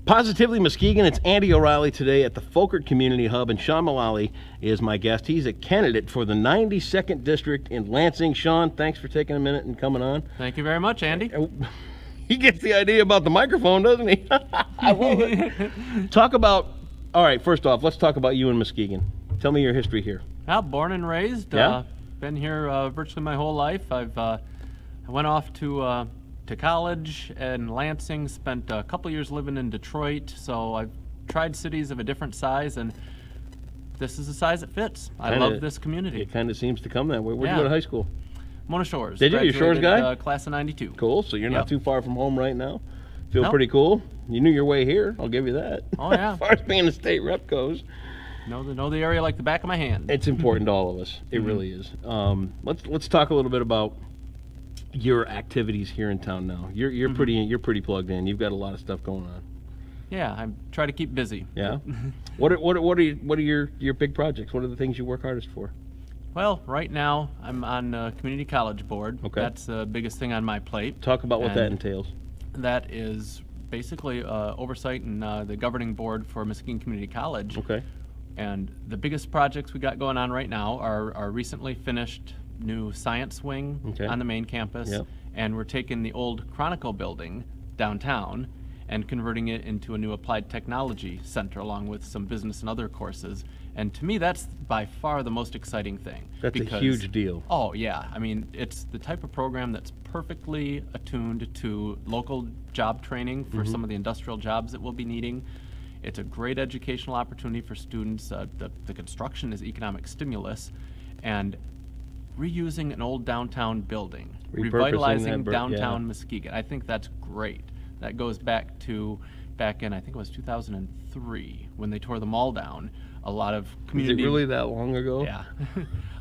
Positively Muskegon, it's Andy O'Reilly today at the Folkert Community Hub, and Sean Mullally is my guest. He's a candidate for the 92nd District in Lansing. Sean, thanks for taking a minute and coming on. Thank you very much, Andy. He gets the idea about the microphone, doesn't he? I love it. Talk about, all right, first off, let's talk about you in Muskegon. Tell me your history here. Well, born and raised. Yeah? Been here virtually my whole life. I went off to college in Lansing, spent a couple years living in Detroit, so I've tried cities of a different size, and this is the size it fits. I love this community. It kind of seems to come that way. Where'd you go to high school? Mona Shores. Did you? You're a Shores guy? Class of 92. Cool, so you're not too far from home right now. Feel pretty cool. You knew your way here, I'll give you that. Oh, yeah. As far as being a state rep goes. Know the area like the back of my hand. It's important to all of us. It really is. Let's talk a little bit about your activities here in town now. You're pretty plugged in. You've got a lot of stuff going on. Yeah, I try to keep busy. Yeah. What are your big projects? What are the things you work hardest for? Well, right now I'm on community college board. Okay. That's the biggest thing on my plate. Talk about what that entails. That is basically oversight and the governing board for Muskegon Community College. Okay. And the biggest projects we got going on right now are our recently finished new science wing on the main campus. Yep. And we're taking the old Chronicle building downtown and converting it into a new applied technology center along with some business and other courses. And to me, that's by far the most exciting thing. That's a huge deal. Oh, yeah. I mean, it's the type of program that's perfectly attuned to local job training for some of the industrial jobs that we'll be needing. It's a great educational opportunity for students. The construction is economic stimulus. And reusing an old downtown building, revitalizing downtown Muskegon, I think that's great. That goes back in, I think it was 2003, when they tore the mall down. A lot of community... Is it really that long ago? Yeah.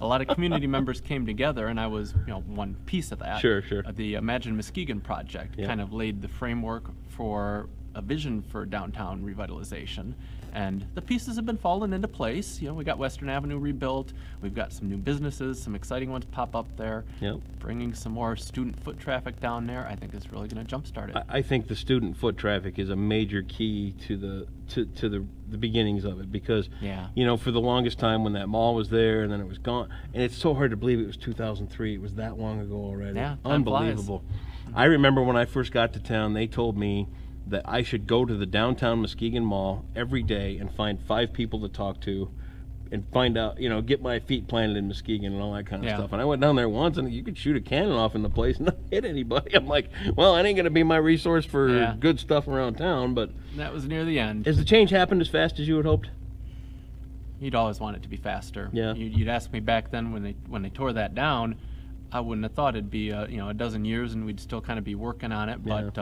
A lot of community members came together, and I was, one piece of that. Sure. The Imagine Muskegon project kind of laid the framework for a vision for downtown revitalization, and the pieces have been falling into place. We got Western Avenue rebuilt. We've got some new businesses, some exciting ones pop up there. Yep. Bringing some more student foot traffic down there, I think is really going to jumpstart it. I think the student foot traffic is a major key to the beginnings of it, because for the longest time when that mall was there and then it was gone, and it's so hard to believe it was 2003. It was that long ago already. Yeah, unbelievable. I remember when I first got to town, they told me that I should go to the downtown Muskegon Mall every day and find 5 people to talk to and find out, get my feet planted in Muskegon and all that kind of stuff. And I went down there once, and you could shoot a cannon off in the place and not hit anybody. I'm like, well, that ain't going to be my resource for good stuff around town. But that was near the end. Has the change happened as fast as you had hoped? You'd always want it to be faster. Yeah. You'd ask me back then when they tore that down, I wouldn't have thought it'd be a dozen years and we'd still kind of be working on it. But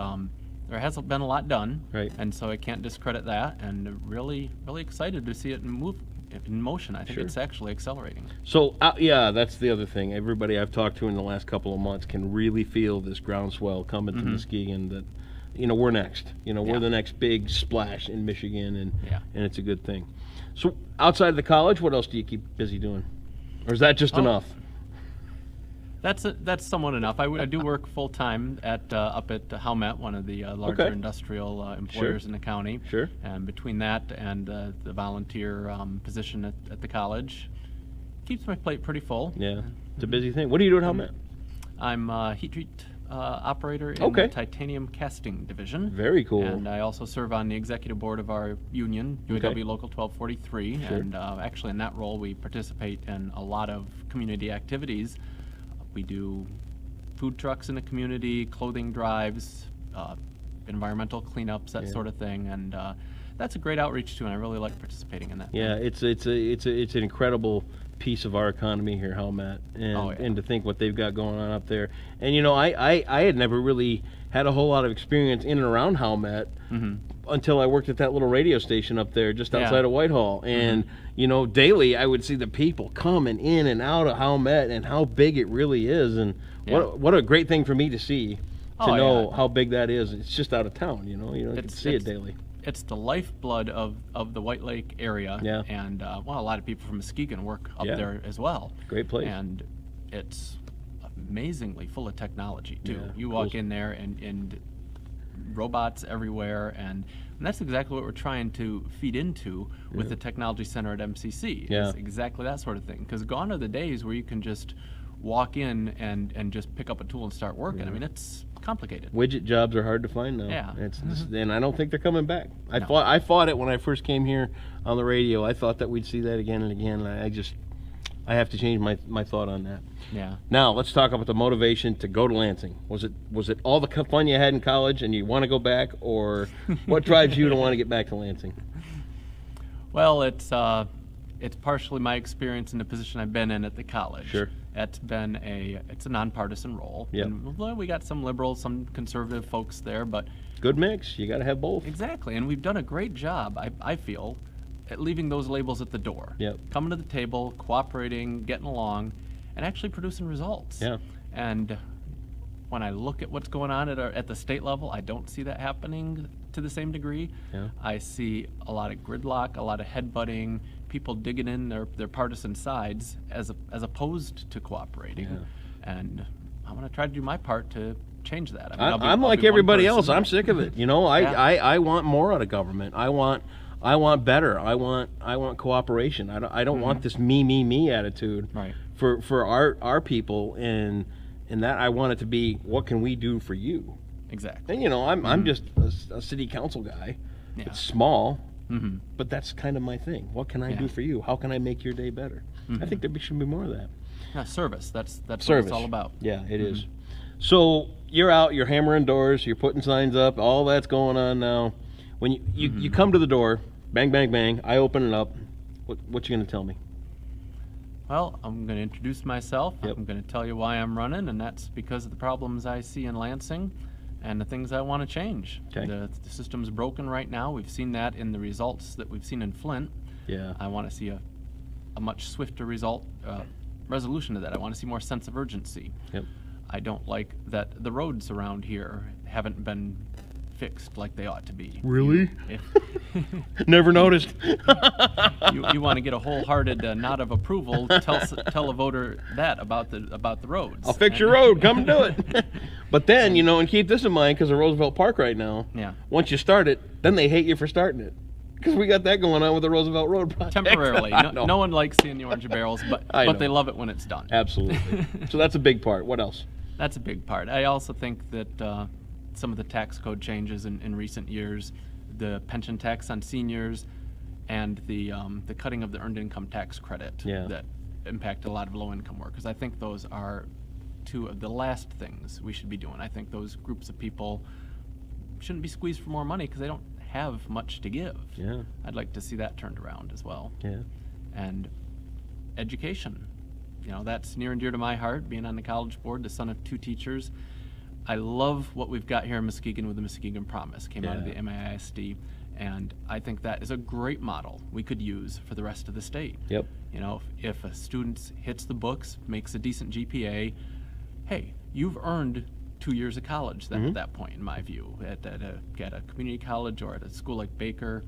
there hasn't been a lot done, right? And so I can't discredit that. And really, really excited to see it move in motion. I think it's actually accelerating. So that's the other thing. Everybody I've talked to in the last couple of months can really feel this groundswell coming to Muskegon. That we're next. We're the next big splash in Michigan, and it's a good thing. So outside of the college, what else do you keep busy doing, or is that just enough? That's somewhat enough. I do work full time up at Howmet, one of the larger industrial employers in the county. Sure. And between that and the volunteer position at the college, keeps my plate pretty full. Yeah, it's a busy thing. What do you do at Howmet? I'm a heat treat operator in the titanium casting division. Very cool. And I also serve on the executive board of our union, UAW Local 1243. Sure. And actually in that role, we participate in a lot of community activities. We do food trucks in the community, clothing drives, environmental cleanups, that sort of thing, and that's a great outreach too. And I really like participating in that. Yeah, it's an incredible piece of our economy here, Howmet, and to think what they've got going on up there. And I had never really had a whole lot of experience in and around Howmet until I worked at that little radio station up there just outside of Whitehall. And daily I would see the people coming in and out of Howmet and how big it really is. And what a great thing for me to see, to know how big that is. It's just out of town, you can see it daily. It's the lifeblood of the White Lake area. Yeah. And a lot of people from Muskegon work up there as well. Great place. And it's amazingly full of technology too. You walk in there and robots everywhere, and that's exactly what we're trying to feed into with the Technology Center at MCC. Yeah. It's exactly that sort of thing. Because gone are the days where you can just walk in and just pick up a tool and start working. I mean, it's complicated. Widget jobs are hard to find now. Yeah. And I don't think they're coming back. I No. fought it when I first came here on the radio. I thought that we'd see that again and again. And I have to change my thought on that. Yeah. Now let's talk about the motivation to go to Lansing. Was it all the fun you had in college and you want to go back, or what drives you to want to get back to Lansing? Well, it's partially my experience in the position I've been in at the college. Sure. It's a nonpartisan role. Yep. And, well, we got some liberals, some conservative folks there, but Good mix. You got to have both. exactly. And we've done a great job, I feel, at leaving those labels at the door. Yep. Coming to the table, cooperating, getting along, and actually producing results. Yeah. And when I look at what's going on at the state level, I don't see that happening to the same degree. Yeah. I see a lot of gridlock, a lot of headbutting, people digging in their partisan sides as opposed to cooperating. Yeah. And I'm going to try to do my part to change that. I mean, I'm I'll like be one everybody else. person. I'm sick of it. Yeah. I want more out of government. I want better. I want cooperation. I don't want this me attitude. Right. For our people, and that I want it to be, what can we do for you? Exactly. And I'm just a city council guy. Yeah. It's small, Mm-hmm. but that's kind of my thing. What can I do for you? How can I make your day better? I think there should be more of that. Yeah, service. That's what Service. it's all about. Yeah, it is. So you're out, you're hammering doors, you're putting signs up, all that's going on now. When you come to the door, bang, bang, bang, I open it up. What you going to tell me? Well, I'm going to introduce myself. Yep. I'm going to tell you why I'm running, and that's because of the problems I see in Lansing and the things I want to change. Okay. The system's broken right now. We've seen that in the results that we've seen in Flint. Yeah. I want to see a much swifter resolution to that. I want to see more sense of urgency. Yep. I don't like that the roads around here haven't been fixed like they ought to be. Really? If Never noticed. you want to get a wholehearted nod of approval, tell a voter that about the roads. I'll fix your road. Come and do it. But then, and keep this in mind, because of Roosevelt Park right now, Yeah. once you start it, then they hate you for starting it. Because we got that going on with the Roosevelt Road project. Temporarily. No one likes seeing the orange barrels, but know. they love it when it's done. Absolutely. So that's a big part. What else? That's a big part. I also think that some of the tax code changes in recent years, the pension tax on seniors, and the cutting of the earned income tax credit that impact a lot of low-income workers. I think those are two of the last things we should be doing. I think those groups of people shouldn't be squeezed for more money because they don't have much to give. Yeah. I'd like to see that turned around as well. Yeah. And education. That's near and dear to my heart, being on the college board, the son of 2 teachers. I love what we've got here in Muskegon with the Muskegon Promise. Came out of the MAISD, and I think that is a great model we could use for the rest of the state. Yep. If a student hits the books, makes a decent GPA, hey, you've earned 2 years of college then at that point, in my view. At a community college or at a school like Baker,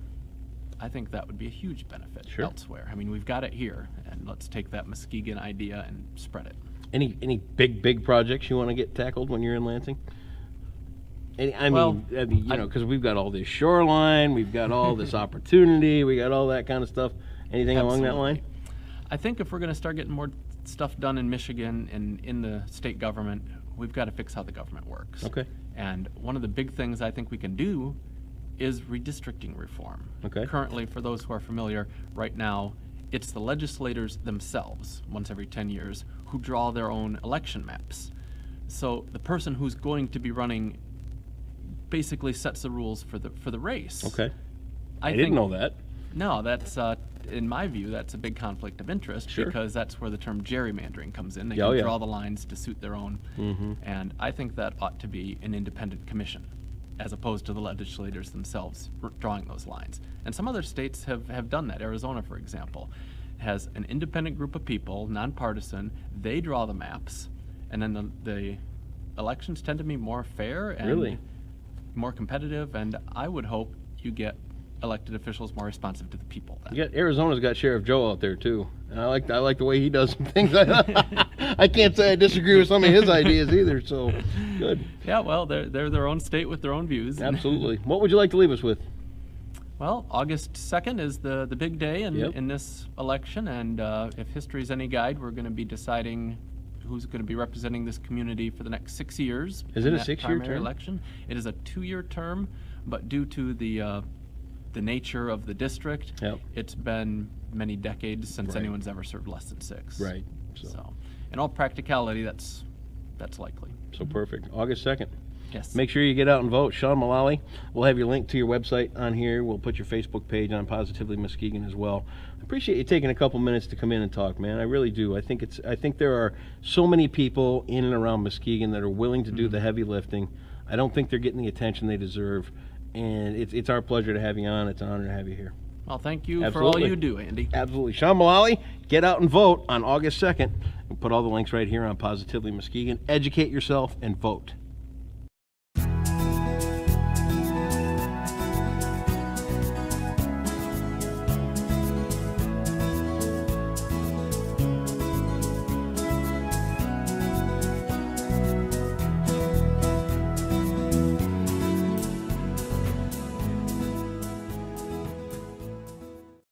I think that would be a huge benefit elsewhere. I mean, we've got it here, and let's take that Muskegon idea and spread it. Any big projects you want to get tackled when you're in Lansing? Because we've got all this shoreline, we've got all this opportunity, we got all that kind of stuff. Anything along that line? I think if we're going to start getting more stuff done in Michigan and in the state government, we've got to fix how the government works. Okay. And one of the big things I think we can do is redistricting reform. Okay. Currently, for those who are familiar, right now, it's the legislators themselves, once every 10 years, who draw their own election maps. So the person who's going to be running basically sets the rules for the race. Okay. I think, didn't know that. No, that's in my view, that's a big conflict of interest because that's where the term gerrymandering comes in. They can draw the lines to suit their own. And I think that ought to be an independent commission as opposed to the legislators themselves drawing those lines. And some other states have done that. Arizona, for example, has an independent group of people, nonpartisan. They draw the maps, and then the elections tend to be more fair and more competitive, and I would hope you get elected officials more responsive to the people. Arizona's got Sheriff Joe out there too, and I like the way he does some things. I can't say I disagree with some of his ideas either. So good. Yeah, well, they're their own state with their own views. Absolutely. What would you like to leave us with? Well, August 2nd is the big day in this election, and if history is any guide, we're going to be deciding who's going to be representing this community for the next 6 years. Is it a 6-year term? Election. It is a 2-year term, but due to the nature of the district, it's been many decades since anyone's ever served less than 6. Right. So in all practicality, that's likely. So perfect. August 2nd. Yes. Make sure you get out and vote. Sean Mullally. We'll have your link to your website on here. We'll put your Facebook page on Positively Muskegon as well. I appreciate you taking a couple minutes to come in and talk, man. I really do. I think there are so many people in and around Muskegon that are willing to do the heavy lifting. I don't think they're getting the attention they deserve, and it's our pleasure to have you on. It's an honor to have you here. Well, thank you for all you do, Andy. Absolutely. Sean Mullally, get out and vote on August 2nd. We'll put all the links right here on Positively Muskegon. Educate yourself and vote.